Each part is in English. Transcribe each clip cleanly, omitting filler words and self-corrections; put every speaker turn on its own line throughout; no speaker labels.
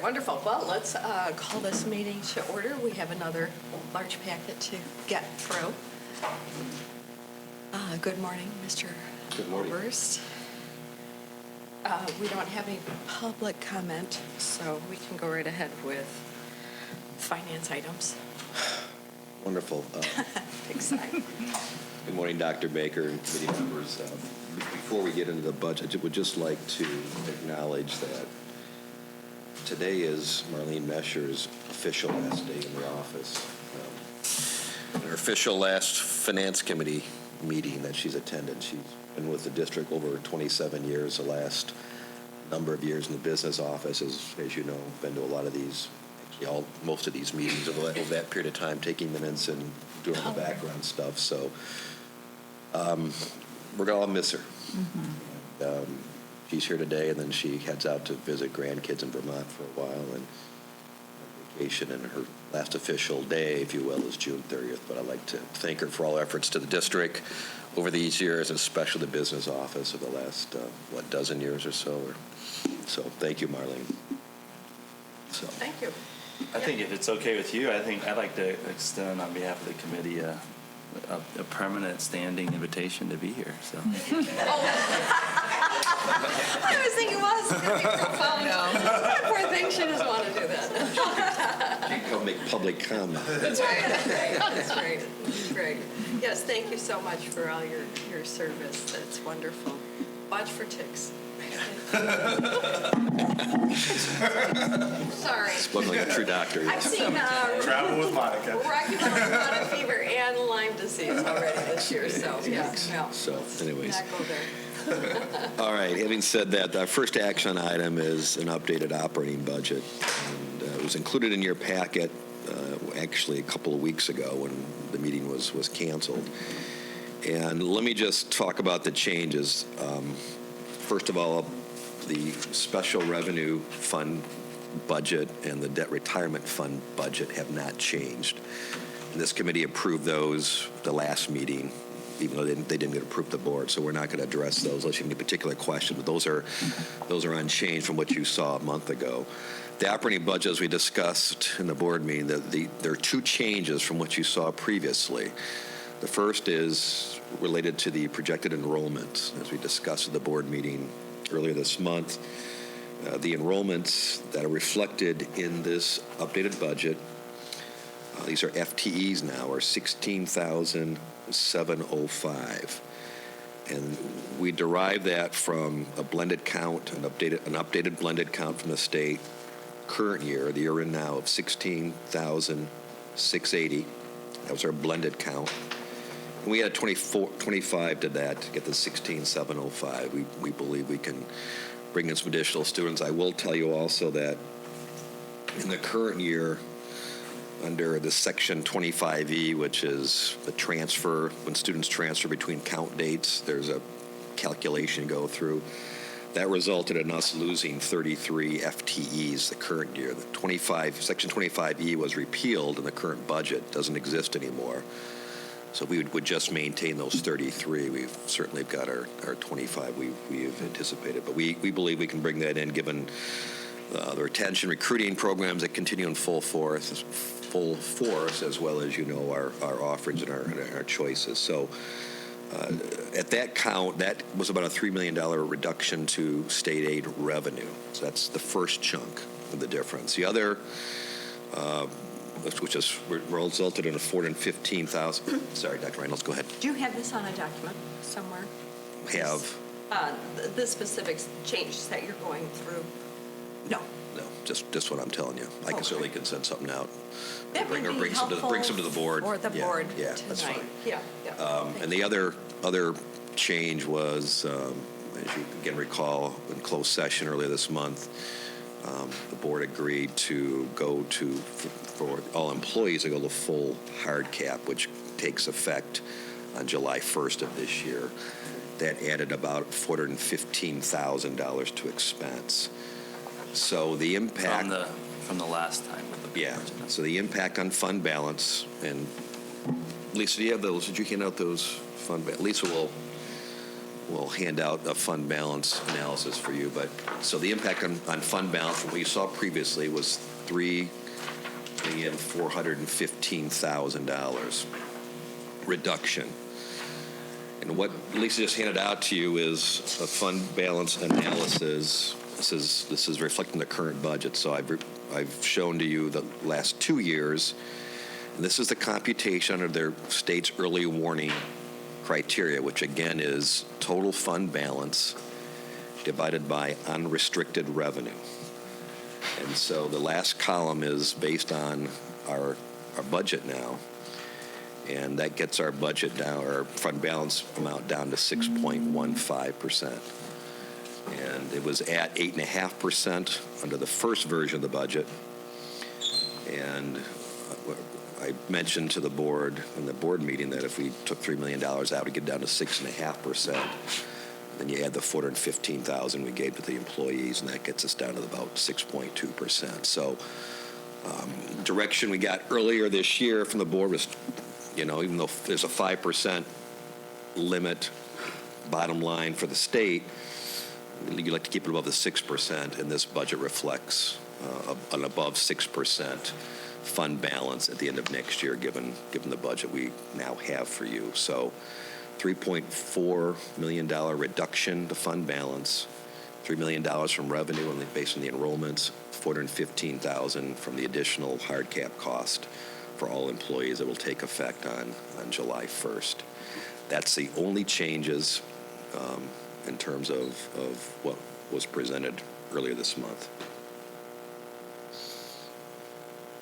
right, wonderful. Well, let's call this meeting to order. We have another large packet to get through. Good morning, Mr.
Good morning.
Oberst. We don't have any public comment, so we can go right ahead with finance items.
Wonderful.
Big sigh.
Good morning, Dr. Baker and committee members. Before we get into the budget, I would just like to acknowledge that today is Marlene Mescher's official last day in the office. Her official last finance committee meeting that she's attended. She's been with the district over 27 years, the last number of years in the business office, as you know, been to a lot of these, actually most of these meetings over that period of time, taking minutes and doing all the background stuff. So we're going to all miss her. Mm-hmm. She's here today, and then she heads out to visit grandkids in Vermont for a while and on vacation, and her last official day, if you will, is June 30th. But I'd like to thank her for all her efforts to the district over these years, and especially the business office of the last, dozen years or so. So thank you, Marlene. So.
Thank you.
I think if it's okay with you, I think I'd like to extend on behalf of the committee a permanent standing invitation to be here. So.
I was thinking, well, it's going to be profound. No. Poor thing, she doesn't want to do that.
She can come make public comment.
That's right. That's great. That's great. Yes, thank you so much for all your service. That's wonderful. Watch for ticks. Sorry.
Spoken like a true doctor.
I've seen
Travel with Monica.
regular rheumatic fever and Lyme disease already this year, so yeah.
So, anyways.
Not go there.
All right, having said that, our first action item is an updated operating budget. And it was included in your packet actually a couple of weeks ago when the meeting was canceled. And let me just talk about the changes. First of all, the special revenue fund budget and the debt retirement fund budget have not changed. And this committee approved those the last meeting, even though they didn't get approved at the board. So we're not going to address those unless you have any particular question. But those are unchanged from what you saw a month ago. The operating budget, as we discussed in the board meeting, there are two changes from what you saw previously. The first is related to the projected enrollment, as we discussed at the board meeting earlier this month. The enrollments that are reflected in this updated budget, these are FTEs now, are 16,705. And we derive that from a blended count, an updated blended count from the state, current year, the year in now, of 16,680. That was our blended count. And we added 25 to that to get the 16,705. We believe we can bring in some additional students. I will tell you also that in the current year, under the Section 25E, which is the transfer, when students transfer between count dates, there's a calculation go through. That resulted in us losing 33 FTEs the current year. Section 25E was repealed in the current budget, doesn't exist anymore. So we would just maintain those 33. We've certainly got our 25 we've anticipated. But we believe we can bring that in given the retention recruiting programs that continue in full force, as well as, you know, our offerings and our choices. So at that count, that was about a $3 million reduction to state aid revenue. So that's the first chunk of the difference. The other, which has resulted in a $415,000. Sorry, Dr. Reynolds, go ahead.
Do you have this on a document somewhere?
Have?
The specific changes that you're going through? No,
just what I'm telling you. I can certainly send something out.
That would be
bring some to the board.
Or the board
yeah,
tonight.
That's fine.
Yeah.
And the other change was, as you again recall, in closed session earlier this month, the board agreed to go to, for all employees, to go to full hard cap, which takes effect on July 1st of this year. That added about $415,000 to expense. So the impact
from the last time.
Yeah. So the impact on fund balance, and Lisa, do you have those? Did you hand out those fund balance? Lisa will we'll hand out a fund balance analysis for you. But so the impact on fund balance from what you saw previously was $3,415,000 reduction. And what Lisa just handed out to you is a fund balance analysis. This is reflecting the current budget. So I've shown to you the last 2 years, and this is the computation under their state's early warning criteria, which again is total fund balance divided by unrestricted revenue. And so the last column is based on our budget now, and that gets our budget down, our fund balance amount down to 6.15%. And it was at 8.5% under the first version of the budget. And I mentioned to the board in the board meeting that if we took $3 million out, it'd get down to 6.5%. Then you add the $415,000 we gave to the employees, and that gets us down to about 6.2%. So direction we got earlier this year from the board was, even though there's a 5% limit bottom line for the state, you'd like to keep it above the 6%, and this budget reflects an above 6% fund balance at the end of next year, given the budget we now have for you. So $3.4 million reduction to fund balance, $3 million from revenue based on the enrollments, $415,000 from the additional hard cap cost for all employees that will take effect on July 1st. That's the only changes in terms of what was presented earlier this month.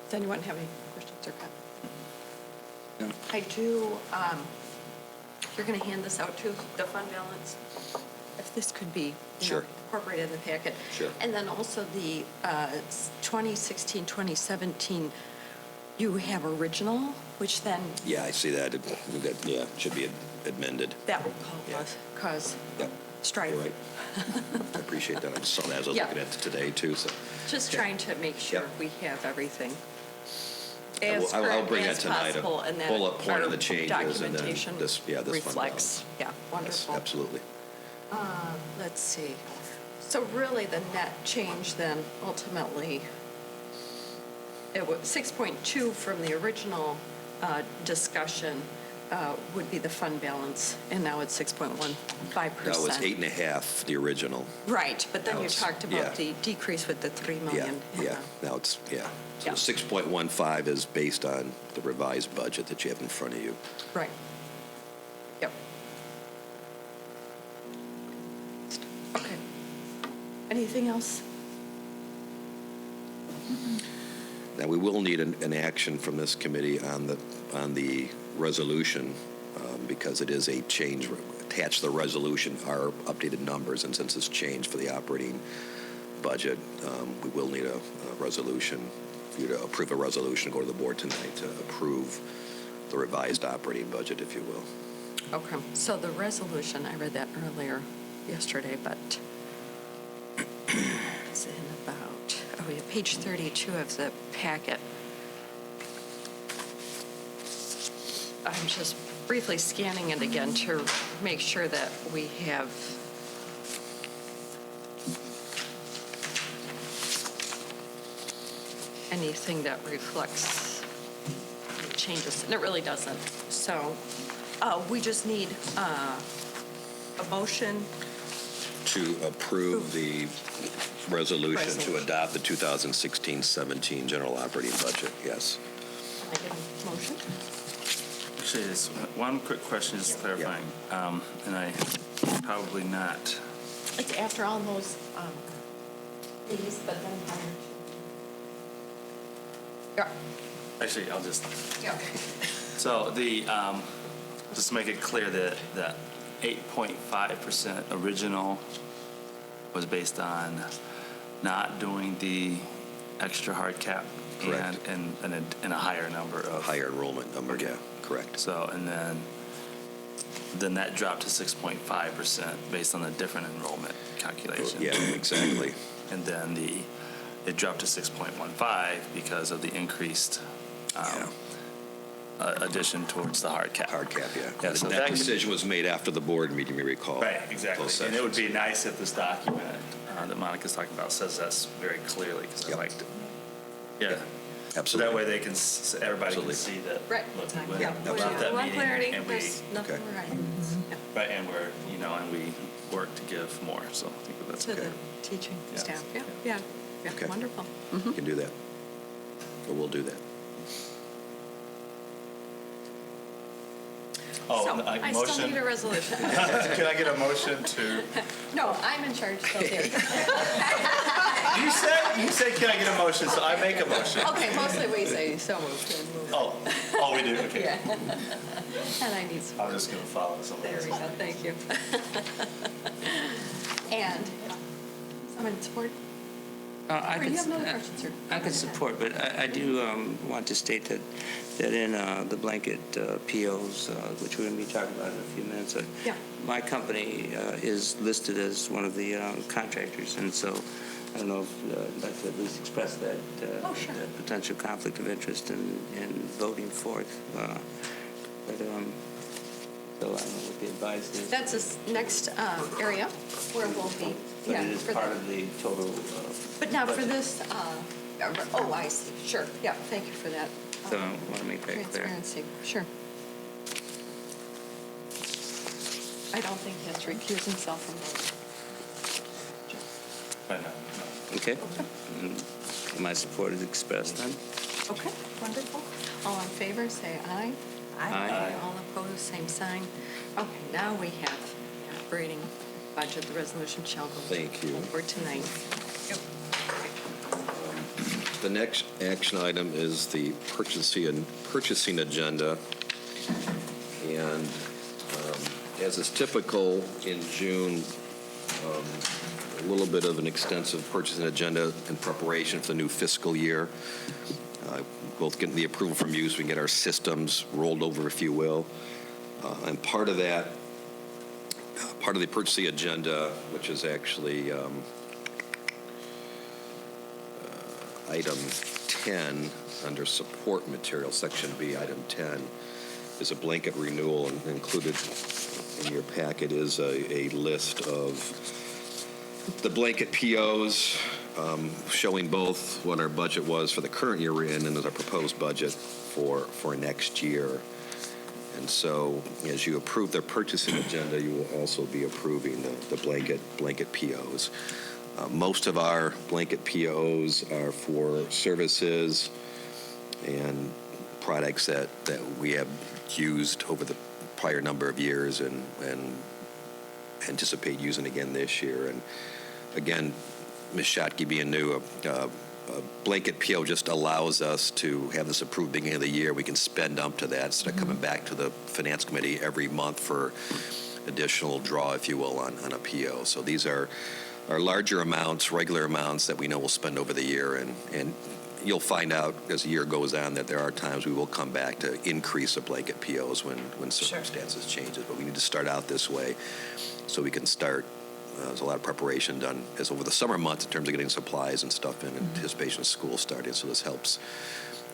Does anyone have any questions or comments?
No.
I do, you're going to hand this out to the fund balance? If this could be
Sure.
Incorporated in the packet.
Sure.
And then also the 2016, 2017, you have original, which then
Yeah, I see that. It should be amended.
that will
Yeah.
cause
Yep.
strife.
You're right. I appreciate that. I just saw that as I was
Yeah.
looking at it today, too. So
Just
Yeah.
trying to make sure
Yep.
we have everything
I'll
as
bring
current
that
as
tonight, a
possible, and that
bullet point of
our
the changes, and then
documentation
this fund
reflects. Yeah,
Yes,
wonderful.
absolutely.
Let's see. So really, the net change then ultimately, it was 6.2 from the original discussion would be the fund balance, and now it's 6.15%.
That was 8.5, the original.
Right, but then
Now
you
it's-
talked
yeah.
about the decrease with the $3 million.
Yeah. Now it's, yeah. So
Yeah.
6.15 is based on the revised budget that you have in front of you.
Right. Yep. Okay. Anything else?
Now, we will need an action from this committee on the resolution, because it is a change. Attached to the resolution are updated numbers, and since it's changed for the operating budget, we will need a resolution, for you to approve a resolution, go to the board tonight to approve the revised operating budget, if you will.
Okay, so the resolution, I read that earlier yesterday, but it's in about, page 32 of the packet. I'm just briefly scanning it again to make sure that we have anything that reflects the changes, and it really doesn't. So we just need a motion.
To approve the resolution to
Resolution.
adopt the 2016-17 general operating budget, yes.
Can I get a motion?
Actually, there's one quick question, just clarifying. And I probably not.
It's after all those these, but then prior to.
Actually, I'll just.
Yeah.
So just to make it clear that the 8.5% original was based on not doing the extra hard cap.
Correct.
And a higher number of.
Higher enrollment number, yeah, correct.
So, and then that dropped to 6.5% based on the different enrollment calculation.
Yeah, exactly.
And then it dropped to 6.15 because of the increased addition towards the hard cap.
Hard cap, yeah.
Yeah, so
That
that could-
decision was made after the board meeting, you recall.
Right, exactly.
Closed
And it would
sessions.
be nice if this document that Monica's talking about says this very clearly, because I
Yep.
liked it. Yeah. So
Absolutely.
that way they can, everybody can
Absolutely.
see that.
Right.
Look, we
Yeah,
went
we
about that
want
meeting,
clarity,
and we,
there's nothing
Okay.
we're hiding. Yeah.
right, and we're, and we work to give more, so I think that's
To
okay.
the teaching
Yeah.
staff, yeah,
Yeah.
yeah,
Okay.
yeah, wonderful.
You can do that. Or we'll do that.
Oh,
So,
a
I still need a
motion.
resolution.
Can I get a motion to?
No, I'm in charge still here.
You said, can I get a motion, so I make a motion.
Okay, mostly we say so moved and moved.
Oh, we do, okay.
Yeah. And I need some.
I'm just gonna follow somebody
There we
else.
go, thank you. And, someone in support?
I
Or
could
you have another
s-
question, sir?
I could support, but I do want to state that in the blanket POs, which we're going to be talking about in a few minutes,
Yeah.
my company is listed as one of the contractors, and so I don't know if I'd like to at least express that,
Oh, sure.
that potential conflict of interest in voting for it. But so I don't know what the advice is.
That's this next area where we'll be.
But
yeah,
it is
for
part
the-
of the total.
But now for
budget.
this, oh, I see, sure, yeah, thank you for that.
So I want to make that clear.
Transparency, sure. I don't think he has to recuse himself from voting.
But no.
Okay. And my support is expressed then.
Okay, wonderful. All in favor, say aye.
Aye.
All opposed, same sign. Okay, now we have the operating budget. The resolution shall go
Thank you.
for tonight.
The next action item is the purchasing agenda. And as is typical in June, a little bit of an extensive purchasing agenda in preparation for the new fiscal year. Both getting the approval from you so we can get our systems rolled over, if you will. And part of that, part of the purchasing agenda, which is actually item 10 under support material, section B, item 10, is a blanket renewal, and included in your packet is a list of the blanket POs showing both what our budget was for the current year we're in and as our proposed budget for next year. And so as you approve the purchasing agenda, you will also be approving the blanket POs. Most of our blanket POs are for services and products that we have used over the prior number of years and anticipate using again this year. And again, Ms. Schottke being new, a blanket PO just allows us to have this approved beginning of the year. We can spend up to that instead of coming back to the Finance Committee every month for additional draw, if you will, on a PO. So these are larger amounts, regular amounts that we know we'll spend over the year. And you'll find out as the year goes on that there are times we will come back to increase the blanket POs when circumstances changes. But we need to start out this way so we can start. There's a lot of preparation done as over the summer months in terms of getting supplies and stuff in anticipation of school starting. So this helps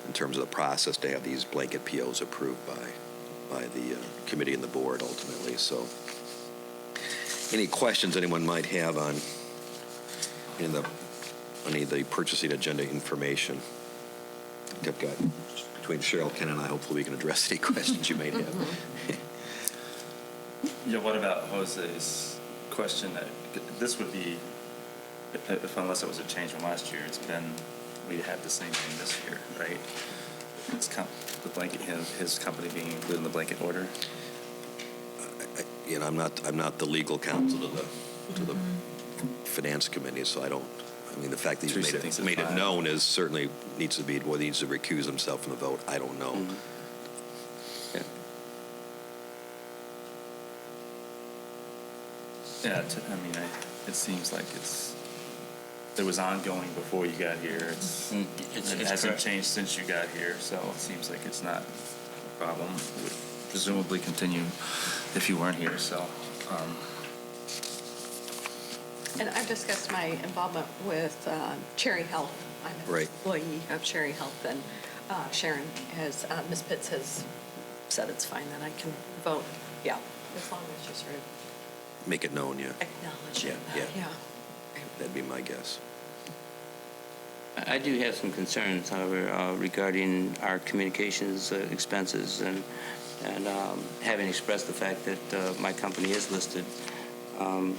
in terms of the process to have these blanket POs approved by the committee and the board ultimately. So any questions anyone might have on any of the purchasing agenda information? I've got between Cheryl, Ken, and I, hopefully we can address any questions you may have.
Yeah, what about Jose's question that this would be, if unless it was a change from last year, we had the same thing this year, right? It's the blanket, his company being included in the blanket order.
I'm not the legal counsel to the finance committee, so I don't. I mean, the fact that
Teresa
he's
thinks
made
it's
it
fine.
known is certainly needs to be, whether he needs to recuse himself from the vote, I don't know.
Yeah.
Yeah, it seems like it was ongoing before you got here. It hasn't
correct.
changed since you got here, so it seems like it's not a problem. It would presumably continue if you weren't here, so.
And I've discussed my involvement with Cherry Health. I'm an
Right.
employee of Cherry Health, and Sharon has, Ms. Pitts has said it's fine, that I can vote, yeah, as long as you sort of
Make it known, yeah.
acknowledge
Yeah,
it.
yeah.
Yeah.
That'd be my guess.
I do have some concerns, however, regarding our communications expenses, and having expressed the fact that my company is listed, and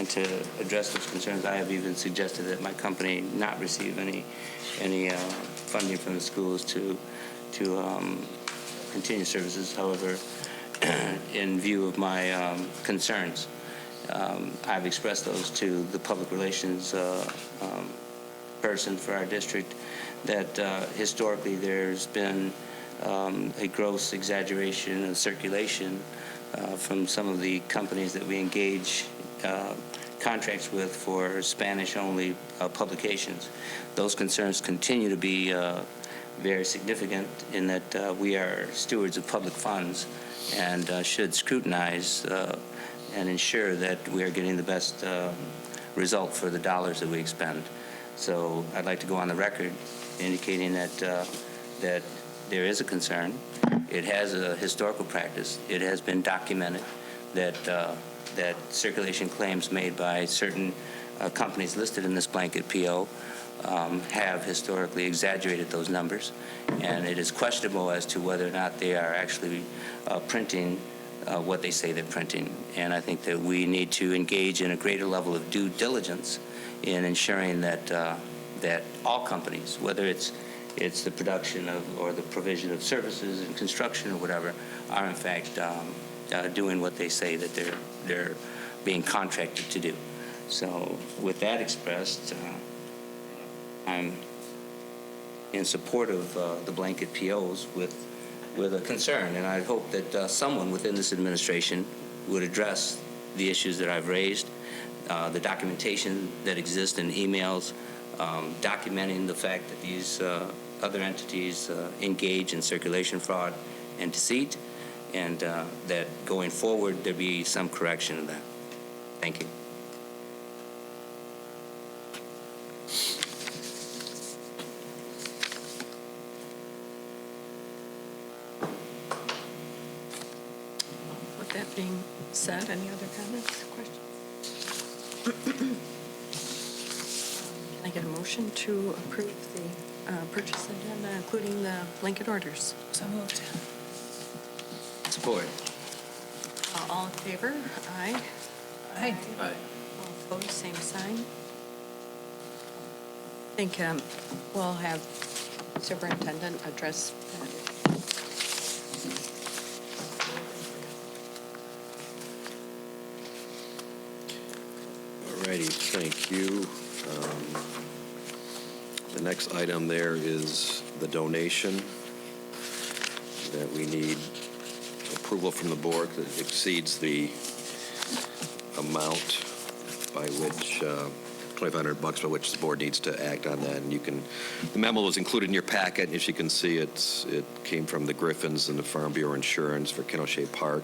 to address those concerns, I have even suggested that my company not receive any funding from the schools to continue services. However, in view of my concerns, I've expressed those to the public relations person for our district, that historically there's been a gross exaggeration and circulation from some of the companies that we engage contracts with for Spanish-only publications. Those concerns continue to be very significant in that we are stewards of public funds and should scrutinize and ensure that we are getting the best result for the dollars that we expend. So I'd like to go on the record indicating that that there is a concern. It has a historical practice. It has been documented that that circulation claims made by certain companies listed in this blanket PO have historically exaggerated those numbers, and it is questionable as to whether or not they are actually printing what they say they're printing. And I think that we need to engage in a greater level of due diligence in ensuring that that all companies, whether it's the production of or the provision of services and construction or whatever, are in fact doing what they say that they're being contracted to do. So with that expressed, I'm in support of the blanket POs with a concern, and I hope that someone within this administration would address the issues that I've raised, the documentation that exists in emails, documenting the fact that these other entities engage in circulation fraud and deceit, and that going forward there be some correction of that. Thank you.
With that being said, any other comments, questions? Can I get a motion to approve the purchase agenda, including the blanket orders?
So moved.
Support.
All in favor? Aye.
Aye.
Aye.
All opposed, same sign. I think we'll have superintendent address that.
All righty, thank you. The next item there is the donation that we need approval from the board that exceeds the amount by which, $2,500 by which the board needs to act on that. And you can, the memo was included in your packet, and as you can see, it came from the Griffins and the Farm Bureau Insurance for Kenosha Park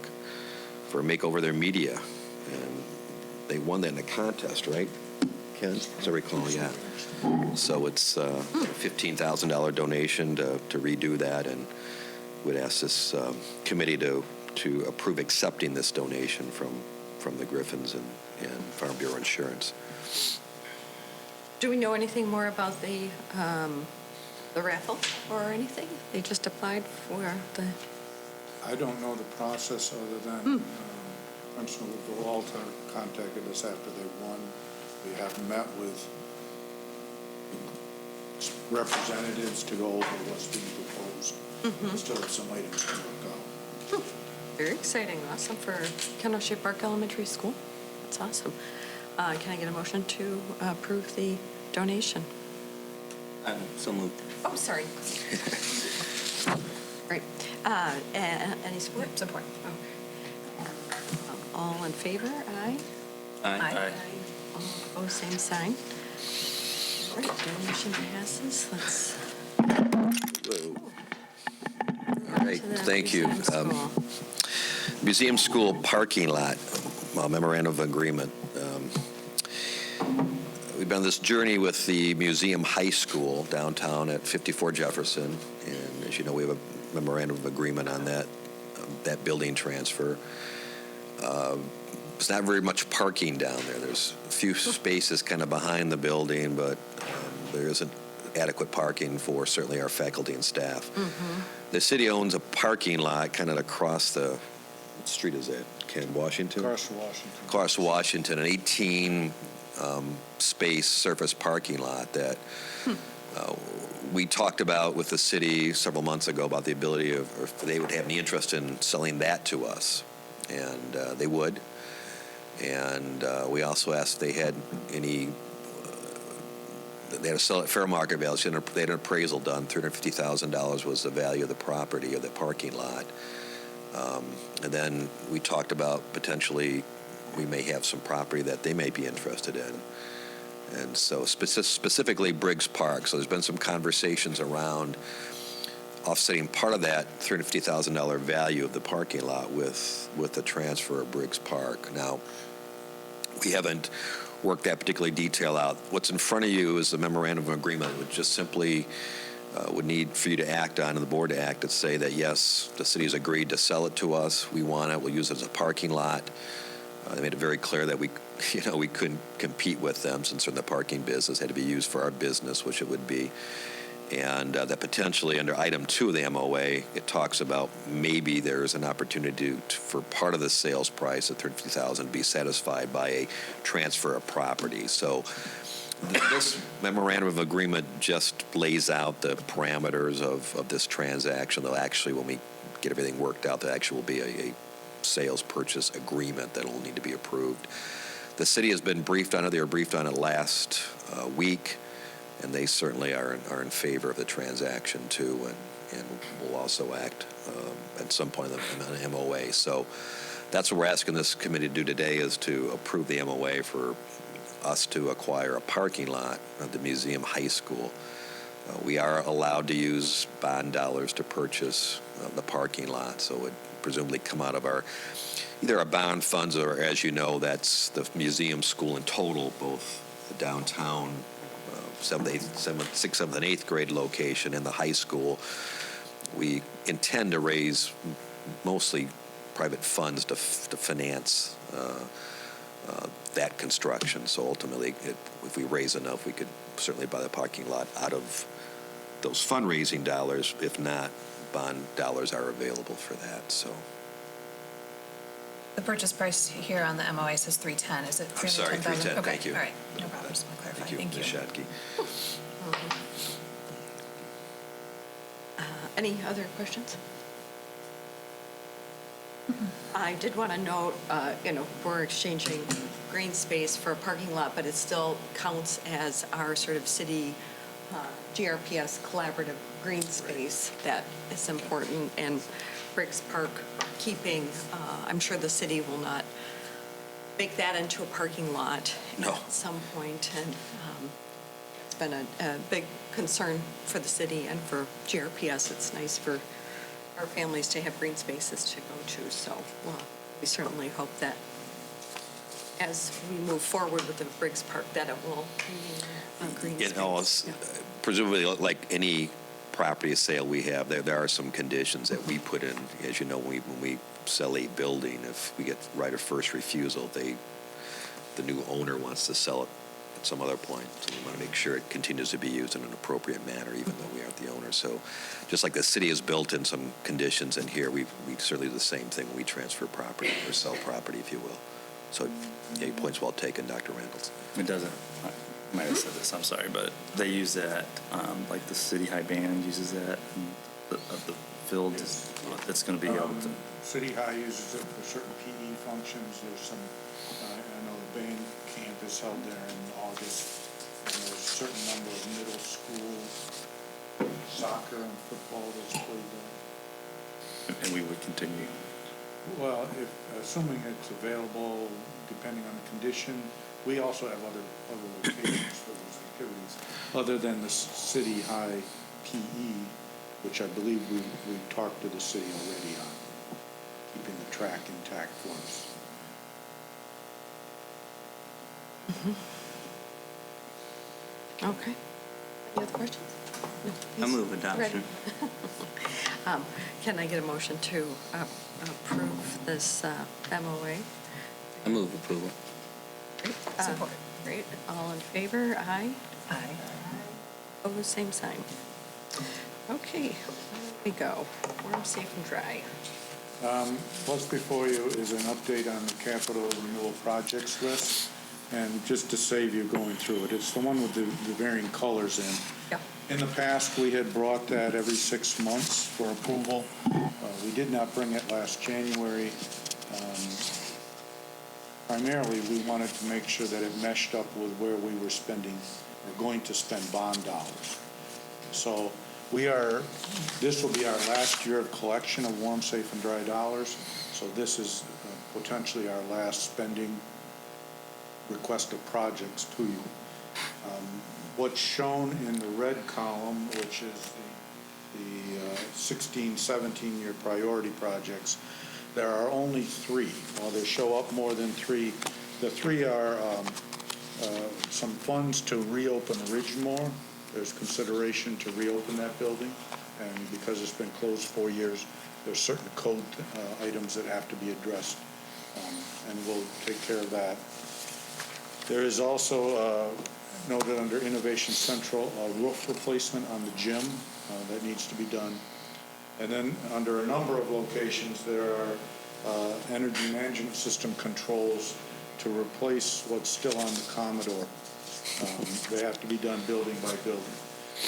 for makeover their media. And they won that in a contest, right, Ken? As I recall, yeah. So it's a $15,000 donation to redo that, and would ask this committee to approve accepting this donation from the Griffins and Farm Bureau Insurance.
Do we know anything more about the raffle or anything? They just applied for the,
I don't know the process other than Principal Walter contacted us after they won. We have met with representatives to go over what's being proposed. Still have some items to work out.
very exciting, awesome for Kenosha Park Elementary School. That's awesome. Can I get a motion to approve the donation?
So moved.
Oh, sorry. Great. Any support? Support. All in favor? Aye.
Aye.
All opposed, same sign. All right, donation passes. Let's.
Whoa. All right,
to the
thank you.
museum school.
Museum School parking lot memorandum of agreement. We've been on this journey with the Museum High School downtown at 54 Jefferson, and as you know, we have a memorandum of agreement on that building transfer. There's not very much parking down there. There's a few spaces kind of behind the building, but there isn't adequate parking for certainly our faculty and staff. The city owns a parking lot kind of across the, what street is that? Ken, Washington? Across Washington, an 18 space surface parking lot that we talked about with the city several months ago about the ability of, or if they would have any interest in selling that to us, and they would. And we also asked if they had any, they had to sell at fair market value. So they had an appraisal done. $350,000 was the value of the property of the parking lot. And then we talked about potentially we may have some property that they may be interested in. And so specifically Briggs Park. So there's been some conversations around offsetting part of that $350,000 value of the parking lot with the transfer of Briggs Park. Now, we haven't worked that particular detail out. What's in front of you is the memorandum of agreement, which just simply would need for you to act on and the board to act and say that, yes, the city has agreed to sell it to us. We want it. We'll use it as a parking lot. They made it very clear that we couldn't compete with them since they're in the parking business. It had to be used for our business, which it would be. And that potentially under item 2 of the MOA, it talks about maybe there's an opportunity for part of the sales price of $350,000 to be satisfied by a transfer of property. So this memorandum of agreement just lays out the parameters of this transaction. Though actually, when we get everything worked out, there actually will be a sales purchase agreement that will need to be approved. The city has been briefed on it. They were briefed on it last week, and they certainly are in favor of the transaction too, and will also act at some point on the MOA. So that's what we're asking this committee to do today, is to approve the MOA for us to acquire a parking lot at the Museum High School. We are allowed to use bond dollars to purchase the parking lot, so it would presumably come out of either our bond funds or, as you know, that's the museum school in total, both the downtown 6th, 7th, and 8th grade location and the high school. We intend to raise mostly private funds to finance that construction. So ultimately, if we raise enough, we could certainly buy the parking lot out of those fundraising dollars. If not, bond dollars are available for that. So
the purchase price here on the MOA says $310,000. Is it $310,000?
I'm sorry, $310,000.
Okay.
Thank you.
All right, no problem. Just want to clarify.
Thank you, Ms. Shadke.
Any other questions? I did want to note, we're exchanging green space for a parking lot, but it still counts as our sort of city GRPS collaborative green space. That is important. And Briggs Park keeping, I'm sure the city will not make that into a parking lot at some point. And it's been a big concern for the city and for GRPS. It's nice for our families to have green spaces to go to. So we certainly hope that as we move forward with the Briggs Park, that it will remain a green space.
Presumably, like any property sale we have, there are some conditions that we put in. As you know, when we sell a building, if we get right of first refusal, the new owner wants to sell it at some other point. So we want to make sure it continues to be used in an appropriate manner, even though we aren't the owner. So just like the city has built in some conditions in here, we certainly do the same thing when we transfer property or sell property, if you will. So yeah, your point's well taken, Dr. Randalls.
It doesn't, I might have said this, I'm sorry, but they use that, like the City High Band uses that, and the field that's going to be able to.
City High uses it for certain PE functions. There's some, I know the band camp is held there in August, and there's a certain number of middle school soccer and football that's played there.
And we would continue.
Well, assuming it's available, depending on the condition, we also have other locations for those activities, other than the City High PE, which I believe we talked to the city already on, keeping the track intact for us.
Okay. Any other questions? No,
I
please.
move adoption.
Ready? Can I get a motion to approve this MOA?
I move approval.
Great.
Support.
Great. All in favor? Aye.
Aye.
Opposed, same sign. Okay, there we go. Warm, safe, and dry.
What's before you is an update on the capital renewal projects list. And just to save you going through it, it's the one with the varying colors in.
Yeah.
In the past, we had brought that every 6 months for approval. We did not bring it last January. Primarily, we wanted to make sure that it meshed up with where we were spending, or going to spend bond dollars. So this will be our last year of collection of warm, safe, and dry dollars. So this is potentially our last spending request of projects to you. What's shown in the red column, which is the 16, 17-year priority projects, there are only 3. While they show up more than 3, the 3 are some funds to reopen Ridgemore. There's consideration to reopen that building, and because it's been closed 4 years, there's certain code items that have to be addressed, and we'll take care of that. There is also noted under Innovation Central a roof replacement on the gym that needs to be done. And then under a number of locations, there are energy management system controls to replace what's still on the Commodore. They have to be done building by building.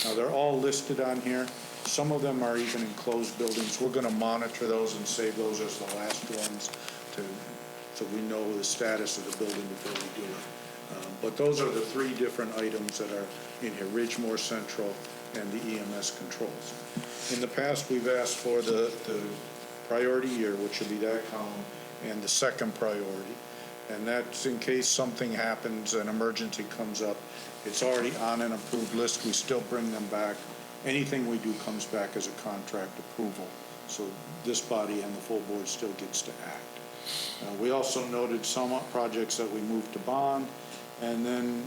Now, they're all listed on here. Some of them are even enclosed buildings. We're going to monitor those and save those as the last ones so we know the status of the building before we do it. But those are the 3 different items that are in here, Ridgemore Central and the EMS controls. In the past, we've asked for the priority year, which would be that column, and the second priority. And that's in case something happens, an emergency comes up. It's already on an approved list. We still bring them back. Anything we do comes back as a contract approval. So this body and the full board still gets to act. We also noted some projects that we moved to bond. And then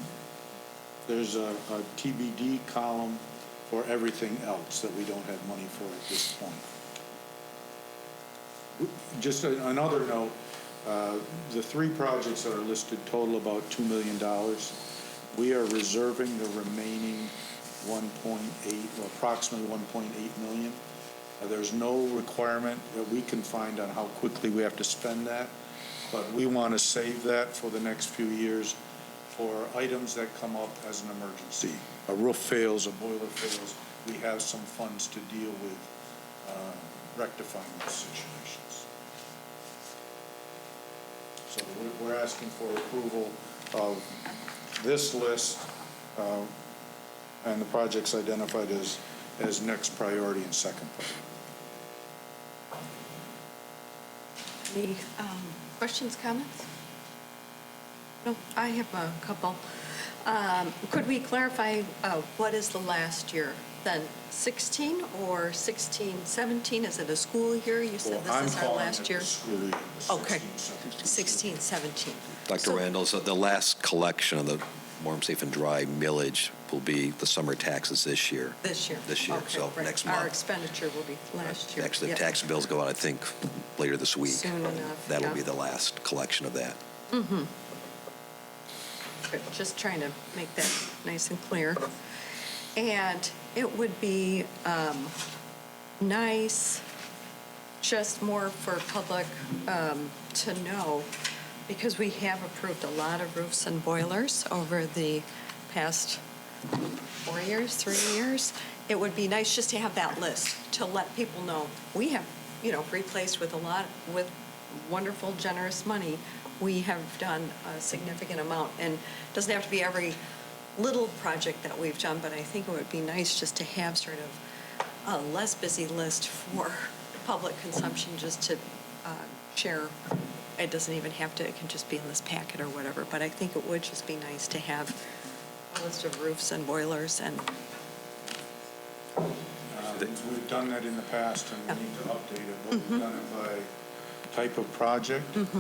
there's a TBD column for everything else that we don't have money for at this point. Just another note, the 3 projects that are listed total about $2 million. We are reserving the remaining approximately 1.8 million. There's no requirement that we can find on how quickly we have to spend that, but we want to save that for the next few years for items that come up as an emergency. A roof fails, a boiler fails, we have some funds to deal with rectifying those situations. So we're asking for approval of this list and the projects identified as next priority and second priority.
Any questions, comments? No, I have a couple. Could we clarify what is the last year then? 16 or 16, 17? Is it a school year? You said this is our last year?
School year.
Okay. 16, 17.
Dr.
So-
Randall, so the last collection of the warm, safe, and dry millage will be the summer taxes this year.
This year?
This year,
Okay,
so
right.
next
Our
month.
expenditure will be last year.
Actually, the
Yeah.
tax bills go out, I think, later this week.
Soon enough,
That'll
yeah.
be the last collection of that.
Good. Just trying to make that nice and clear. And it would be nice, just more for public to know, because we have approved a lot of roofs and boilers over the past 4 years, 3 years. It would be nice just to have that list to let people know we have, replaced with wonderful, generous money. We have done a significant amount, and it doesn't have to be every little project that we've done, but I think it would be nice just to have sort of a less busy list for public consumption, just to share. It doesn't even have to, it can just be in this packet or whatever, but I think it would just be nice to have a list of roofs and boilers and,
We've done that in the past, and we need to update it, but we've done it by type of project, we've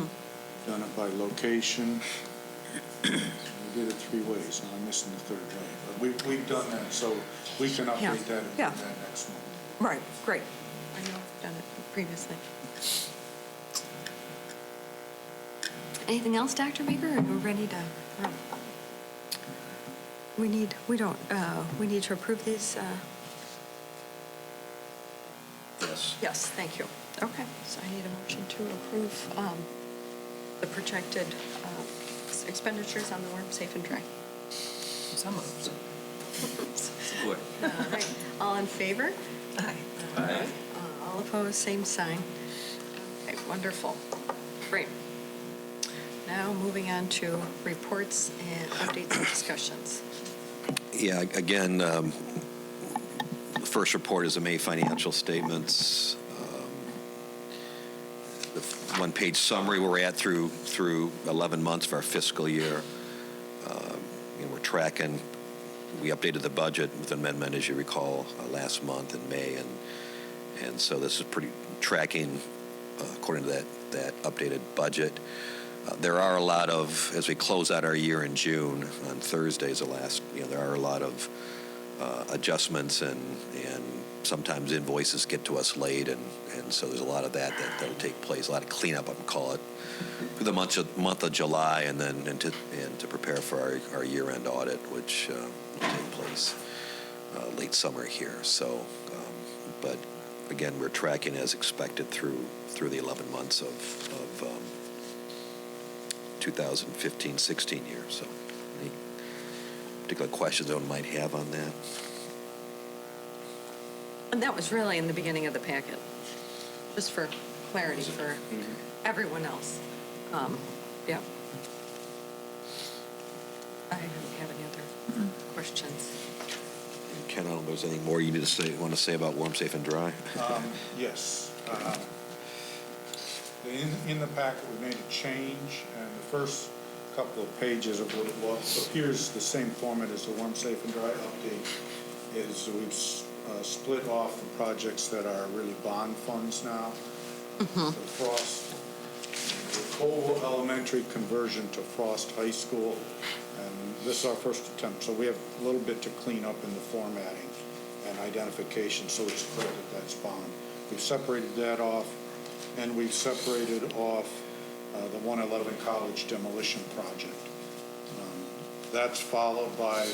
done it by location, we've did it three ways, and I'm missing the third way. But we've done that, so we can
Yeah,
update that and do
yeah.
that next month.
Right, great. I know I've done it previously. Anything else, Dr. Baker? Are you ready to? We need to approve these.
Yes.
Yes, thank you. Okay, so I need a motion to approve the projected expenditures on the warm, safe, and dry.
So moved.
Support.
All right, all in favor?
Aye.
All opposed, same sign. Okay, wonderful. Great. Now, moving on to reports and updates and discussions.
Yeah, again, the first report is the May financial statements. The one-page summary where we're at through 11 months of our fiscal year. We're tracking. We updated the budget with an amendment, as you recall, last month in May, and so this is pretty tracking according to that updated budget. There are a lot of, as we close out our year in June, on Thursdays, there are a lot of adjustments and sometimes invoices get to us late, and so there's a lot of that'll take place, a lot of cleanup, I would call it, through the month of July, and to prepare for our year-end audit, which will take place late summer here. So, but again, we're tracking as expected through the 11 months of 2015-16 year. So, any particular questions anyone might have on that?
And that was really in the beginning of the packet, just for clarity for everyone else. Yeah. I don't have any other questions.
Ken, I don't know if there's anything more you want to say about warm, safe, and dry?
Yes. In the packet, we made a change, and the first couple of pages of what it was appears the same format as the warm, safe, and dry update. Is we've split off the projects that are really bond funds now. The Colville Elementary conversion to Frost High School, and this is our first attempt. So we have a little bit to clean up in the formatting and identification, so it's clear that that's bond. We've separated that off, and we've separated off the 111 College demolition project. That's followed by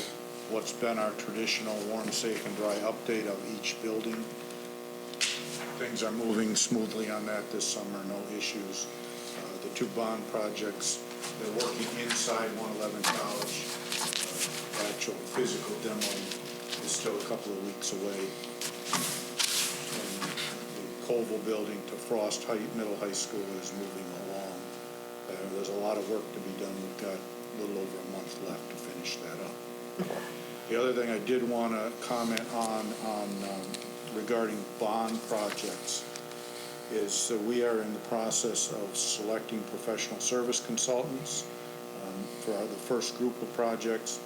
what's been our traditional warm, safe, and dry update of each building. Things are moving smoothly on that this summer, no issues. The two bond projects, they're working inside 111 College. Actual physical demo is still a couple of weeks away. And the Colville building to Frost Middle High School is moving along. There's a lot of work to be done. We've got a little over a month left to finish that up. The other thing I did want to comment on regarding bond projects is that we are in the process of selecting professional service consultants for the first group of projects.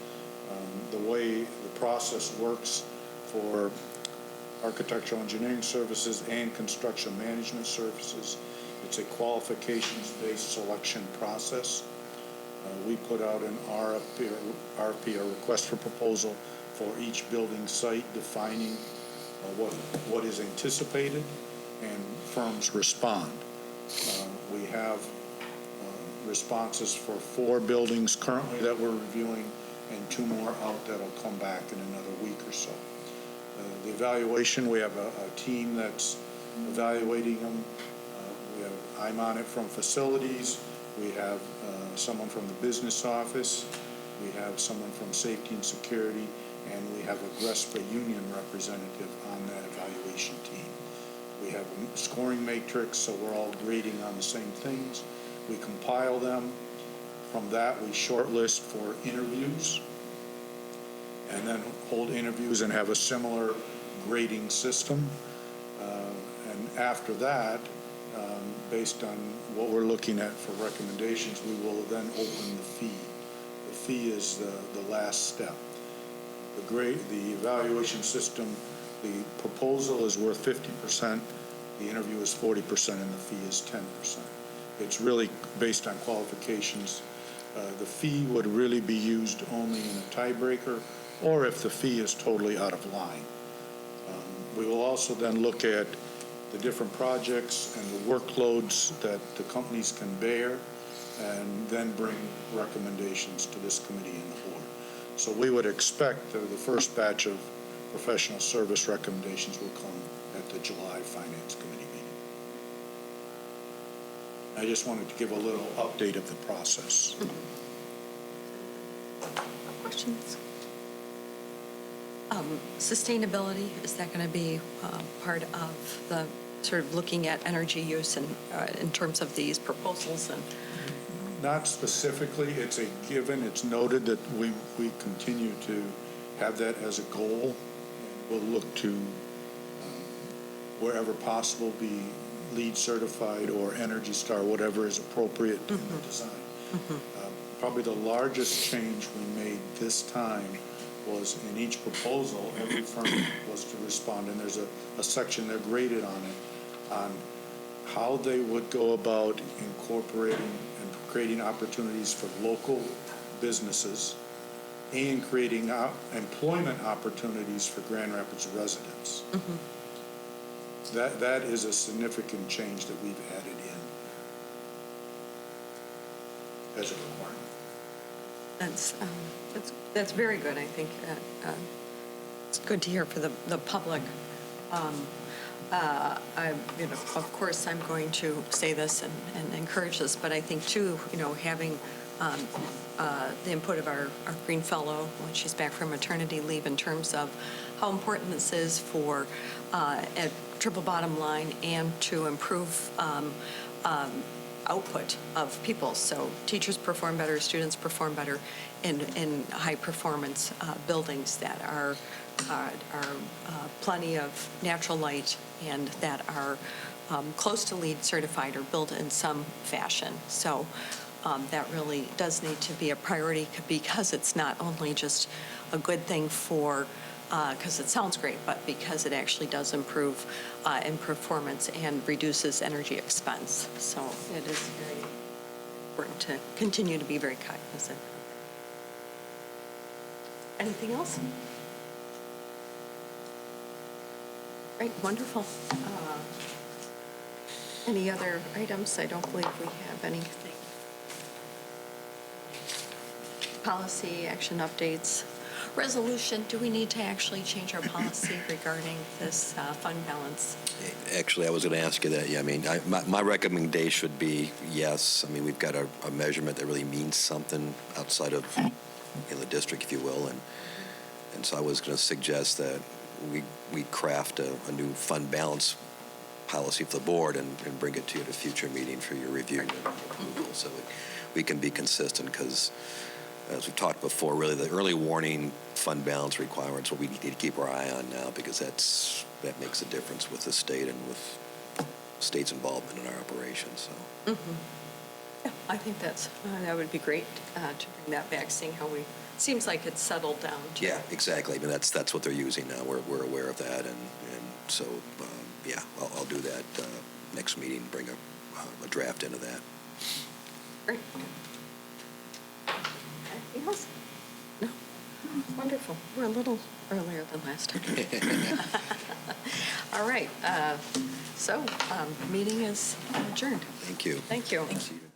The way the process works for architectural engineering services and construction management services, it's a qualifications-based selection process. We put out an RFP, a request for proposal, for each building site, defining what is anticipated, and firms respond. We have responses for 4 buildings currently that we're reviewing, and 2 more out that'll come back in another week or so. The evaluation, we have a team that's evaluating them. I'm on it from facilities. We have someone from the business office. We have someone from safety and security, and we have a GRPS union representative on that evaluation team. We have a scoring matrix, so we're all grading on the same things. We compile them. From that, we shortlist for interviews, and then hold interviews and have a similar grading system. And after that, based on what we're looking at for recommendations, we will then open the fee. The fee is the last step. The evaluation system, the proposal is worth 50%, the interview is 40%, and the fee is 10%. It's really based on qualifications. The fee would really be used only in a tiebreaker, or if the fee is totally out of line. We will also then look at the different projects and the workloads that the companies can bear, and then bring recommendations to this committee and the board. So we would expect the first batch of professional service recommendations will come at the July Finance Committee meeting. I just wanted to give a little update of the process.
Questions? Sustainability, is that going to be part of the sort of looking at energy use and in terms of these proposals? And
Not specifically, it's a given, it's noted that we continue to have that as a goal. We'll look to, wherever possible, be LEED certified or Energy Star, whatever is appropriate in the design. Probably the largest change we made this time was in each proposal, every firm was to respond, and there's a section there graded on it, on how they would go about incorporating and creating opportunities for local businesses and creating employment opportunities for Grand Rapids residents. That is a significant change that we've added in as a requirement.
That's very good, I think. It's good to hear for the public. Of course, I'm going to say this and encourage this, but I think too, having the input of our Green Fellow when she's back from maternity leave in terms of how important this is for a triple bottom line and to improve output of people. So teachers perform better, students perform better in high performance buildings that are plenty of natural light and that are close to LEED certified or built in some fashion. So that really does need to be a priority, because it's not only just a good thing for because it sounds great, but because it actually does improve in performance and reduces energy expense. So it is very important to continue to be very cognizant. Anything else? Great, wonderful. Any other items? I don't believe we have anything. Policy, action updates. Resolution, do we need to actually change our policy regarding this fund balance?
Actually, I was going to ask you that. Yeah, I mean, my recommendation would be yes. I mean, we've got a measurement that really means something outside of the district, if you will, and so I was going to suggest that we craft a new fund balance policy for the board and bring it to you at a future meeting for your review and approval, so we can be consistent, because as we've talked before, really the early warning fund balance requirements, what we need to keep our eye on now, because that makes a difference with the state and with state's involvement in our operations. So.
Yeah, I think that would be great to bring that back, seeing how seems like it's settled down.
Yeah, exactly. I mean, that's what they're using now. We're aware of that, and so yeah, I'll do that next meeting. Bring a draft into that.
Great. Anything else? No? Wonderful. We're a little earlier than last time. All right. So, meeting is adjourned.
Thank you.
Thank you.
See you.